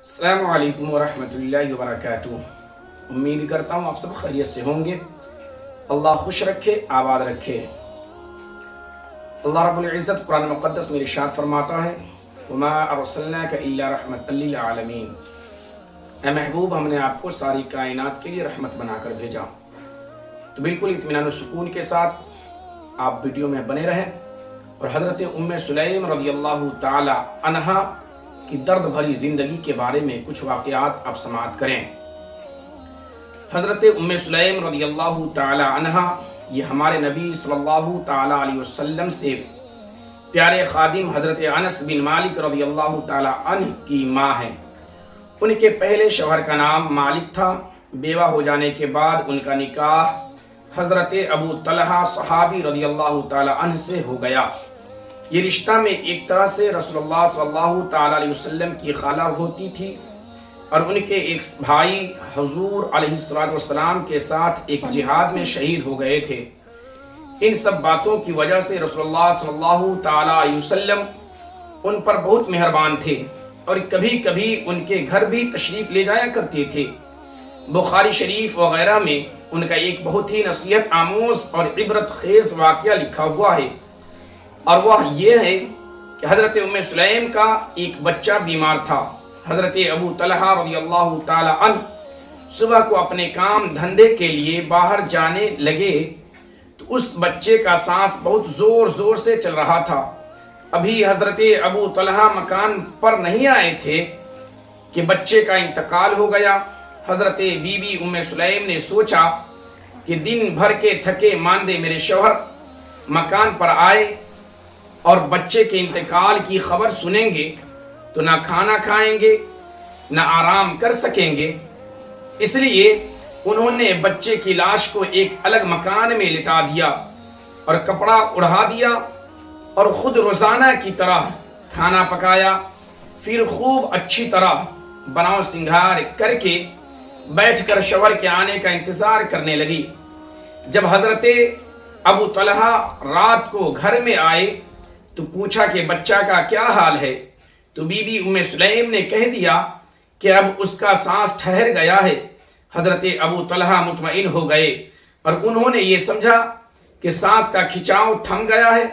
السلام علیکم ورحمۃ اللہ وبرکاتہ۔ امید کرتا ہوں آپ سب خیریت سے ہوں گے۔ اللہ خوش رکھے، آباد رکھے۔ اللہ رب العزت قرآن مقدس میں ارشاد فرماتا ہے وما ارسلناک الا رحمۃ للعالمین، اے محبوب ہم نے آپ کو ساری کائنات کے لیے رحمت بنا کر بھیجا۔ تو بالکل اطمینان و سکون کے ساتھ آپ ویڈیو میں بنے رہیں اور حضرت ام سلیم رضی اللہ تعالی عنہا کی درد بھری زندگی کے بارے میں کچھ واقعات آپ سماعت کریں۔ حضرت ام سلیم رضی اللہ تعالی عنہا یہ ہمارے نبی صلی اللہ تعالی علیہ وسلم سے پیارے خادم حضرت انس بن مالک رضی اللہ تعالی عنہ کی ماں ہیں۔ ان کے پہلے شوہر کا نام مالک تھا۔ بیوہ ہو جانے کے بعد ان کا نکاح حضرت ابو طلحہ صحابی رضی اللہ تعالی عنہ سے ہو گیا۔ یہ رشتہ میں ایک طرح سے رسول اللہ صلی اللہ تعالی علیہ وسلم کی خالہ ہوتی تھی اور ان کے ایک بھائی حضور علیہ السلام کے ساتھ ایک جہاد میں شہید ہو گئے تھے۔ ان سب باتوں کی وجہ سے رسول اللہ صلی اللہ تعالی علیہ وسلم ان پر بہت مہربان تھے اور کبھی کبھی ان کے گھر بھی تشریف لے جایا کرتے تھے۔ بخاری شریف وغیرہ میں ان کا ایک بہت ہی نصیحت آموز اور عبرت خیز واقعہ لکھا ہوا ہے، اور وہ یہ ہے کہ حضرت ام سلیم کا ایک بچہ بیمار تھا۔ حضرت ابو طلحہ رضی اللہ تعالی عنہ صبح کو اپنے کام دھندے کے لیے باہر جانے لگے تو اس بچے کا سانس بہت زور زور سے چل رہا تھا۔ ابھی حضرت ابو طلحہ مکان پر نہیں آئے تھے کہ بچے کا انتقال ہو گیا۔ حضرت بی بی ام سلیم نے سوچا کہ دن بھر کے تھکے ماندے میرے شوہر مکان پر آئے اور بچے کے انتقال کی خبر سنیں گے تو نہ کھانا کھائیں گے نہ آرام کر سکیں گے، اس لیے انہوں نے بچے کی لاش کو ایک الگ مکان میں لٹا دیا اور کپڑا اڑا دیا اور خود روزانہ کی طرح کھانا پکایا۔ پھر خوب اچھی طرح بناؤ سنگھار کر کے بیٹھ کر شوہر کے آنے کا انتظار کرنے لگی۔ جب حضرت ابو طلحہ رات کو گھر میں آئے تو پوچھا کہ بچہ کا کیا حال ہے، تو بی بی ام سلیم نے کہہ دیا کہ اب اس کا سانس ٹھہر گیا ہے۔ حضرت ابو طلحہ مطمئن ہو گئے اور انہوں نے یہ سمجھا کہ سانس کا کھچاؤ تھم گیا ہے۔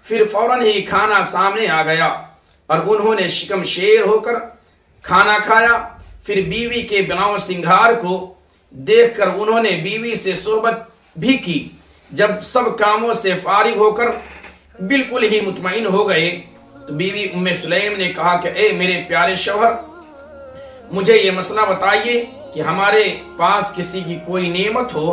پھر فوراً ہی کھانا سامنے آ گیا اور انہوں نے شکم شیر ہو کر کھانا کھایا۔ پھر بیوی کے بناؤ سنگھار کو دیکھ کر انہوں نے بیوی سے صحبت بھی کی۔ جب سب کاموں سے فارغ ہو کر بالکل ہی مطمئن ہو گئے تو بیوی ام سلیم نے کہا کہ اے میرے پیارے شوہر، مجھے یہ مسئلہ بتائیے کہ ہمارے پاس کسی کی کوئی نعمت ہو۔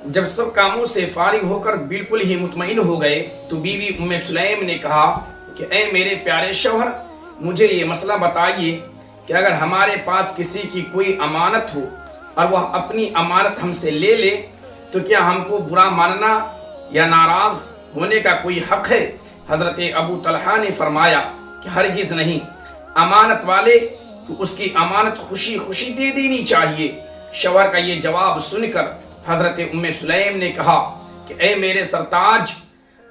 جب سب کاموں سے فارغ ہو کر بالکل ہی مطمئن ہو گئے تو بیوی ام سلیم نے کہا کہ اے میرے پیارے شوہر، مجھے یہ مسئلہ بتائیے کہ اگر ہمارے پاس کسی کی کوئی امانت ہو اور وہ اپنی امانت ہم سے لے لے تو کیا ہم کو برا ماننا یا ناراض ہونے کا کوئی حق ہے؟ حضرت ابو طلحہ نے فرمایا کہ ہرگز نہیں، امانت والے کو اس کی امانت خوشی خوشی دے دینی چاہیے۔ شوہر کا یہ جواب سن کر حضرت ام سلیم نے کہا کہ اے میرے سرتاج،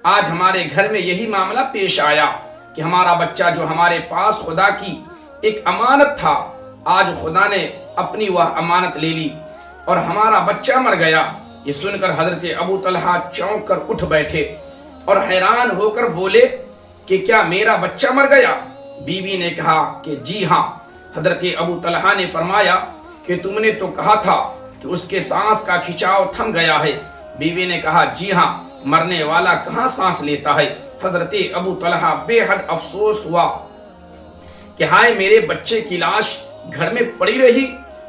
آج ہمارے گھر میں یہی معاملہ پیش آیا کہ ہمارا بچہ جو ہمارے پاس خدا کی ایک امانت تھا، آج خدا نے اپنی وہ امانت لے لی اور ہمارا بچہ مر گیا۔ یہ سن کر حضرت ابو طلحہ چونک کر اٹھ بیٹھے اور حیران ہو کر بولے کہ کیا میرا بچہ مر گیا؟ بیوی نے کہا کہ جی ہاں۔ حضرت ابو طلحہ نے فرمایا کہ تم نے تو کہا تھا کہ اس کے سانس کا کھچاؤ تھم گیا ہے۔ بیوی نے کہا جی ہاں، مرنے والا کہاں سانس لیتا ہے۔ حضرت ابو طلحہ بے حد افسوس ہوا کہ ہائے میرے بچے کی لاش گھر میں پڑی رہی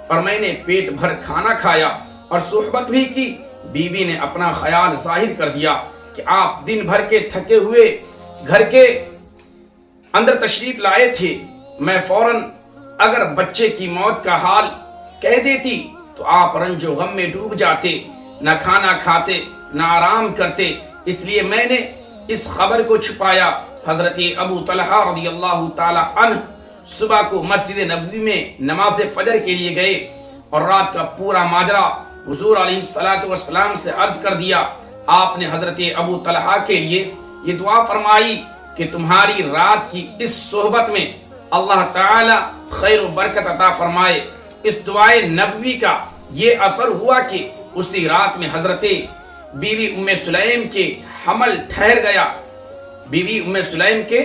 اور میں نے پیٹ بھر کھانا کھایا اور صحبت بھی کی۔ بیوی نے اپنا خیال ظاہر کر دیا کہ آپ دن بھر کے تھکے ہوئے گھر کے اندر تشریف لائے تھے، میں فوراً اگر بچے کی موت کا حال کہہ دیتی تو آپ رنج و غم میں ڈوب جاتے، نہ کھانا کھاتے نہ آرام کرتے، اس لیے میں نے اس خبر کو چھپایا۔ حضرت ابو طلحہ رضی اللہ تعالی عنہ صبح کو مسجد نبوی میں نماز فجر کے لیے گئے اور رات کا پورا ماجرا حضور علیہ السلام سے عرض کر دیا۔ آپ نے حضرت ابو طلحہ کے لیے یہ دعا فرمائی کہ تمہاری رات کی اس صحبت میں اللہ تعالی خیر و برکت عطا فرمائے۔ اس دعائے نبوی کا یہ اثر ہوا کہ اسی رات میں حضرت بیوی ام سلیم کے حمل ٹھہر گیا، بیوی ام سلیم کے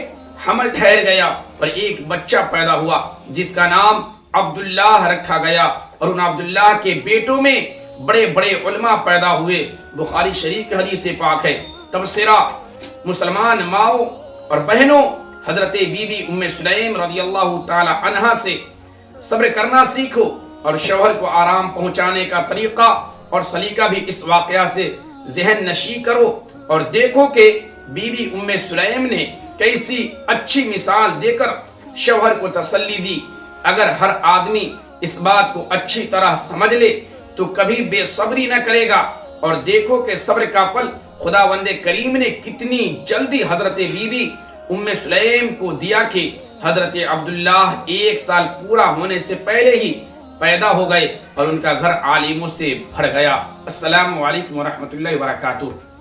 حمل ٹھہر گیا اور ایک بچہ پیدا ہوا جس کا نام عبداللہ رکھا گیا، اور ان عبداللہ کے بیٹوں میں بڑے بڑے علماء پیدا ہوئے۔ بخاری شریف کی حدیث پاک ہے۔ تبصرہ: مسلمان ماؤں اور بہنوں، حضرت بی بی ام سلیم رضی اللہ تعالی عنہا سے صبر کرنا سیکھو اور شوہر کو آرام پہنچانے کا طریقہ اور سلیقہ بھی اس واقعہ سے ذہن نشی کرو، اور دیکھو کہ بی بی ام سلیم نے کیسی اچھی مثال دے کر شوہر کو تسلی دی۔ اگر ہر آدمی اس بات کو اچھی طرح سمجھ لے تو کبھی بے صبری نہ کرے گا، اور دیکھو کہ صبر کا پھل خداوند کریم نے کتنی جلدی حضرت بی بی ام سلیم کو دیا کہ حضرت عبداللہ 1 سال پورا ہونے سے پہلے ہی پیدا ہو گئے اور ان کا گھر عالموں سے بھر گیا۔ السلام علیکم ورحمۃ اللہ وبرکاتہ۔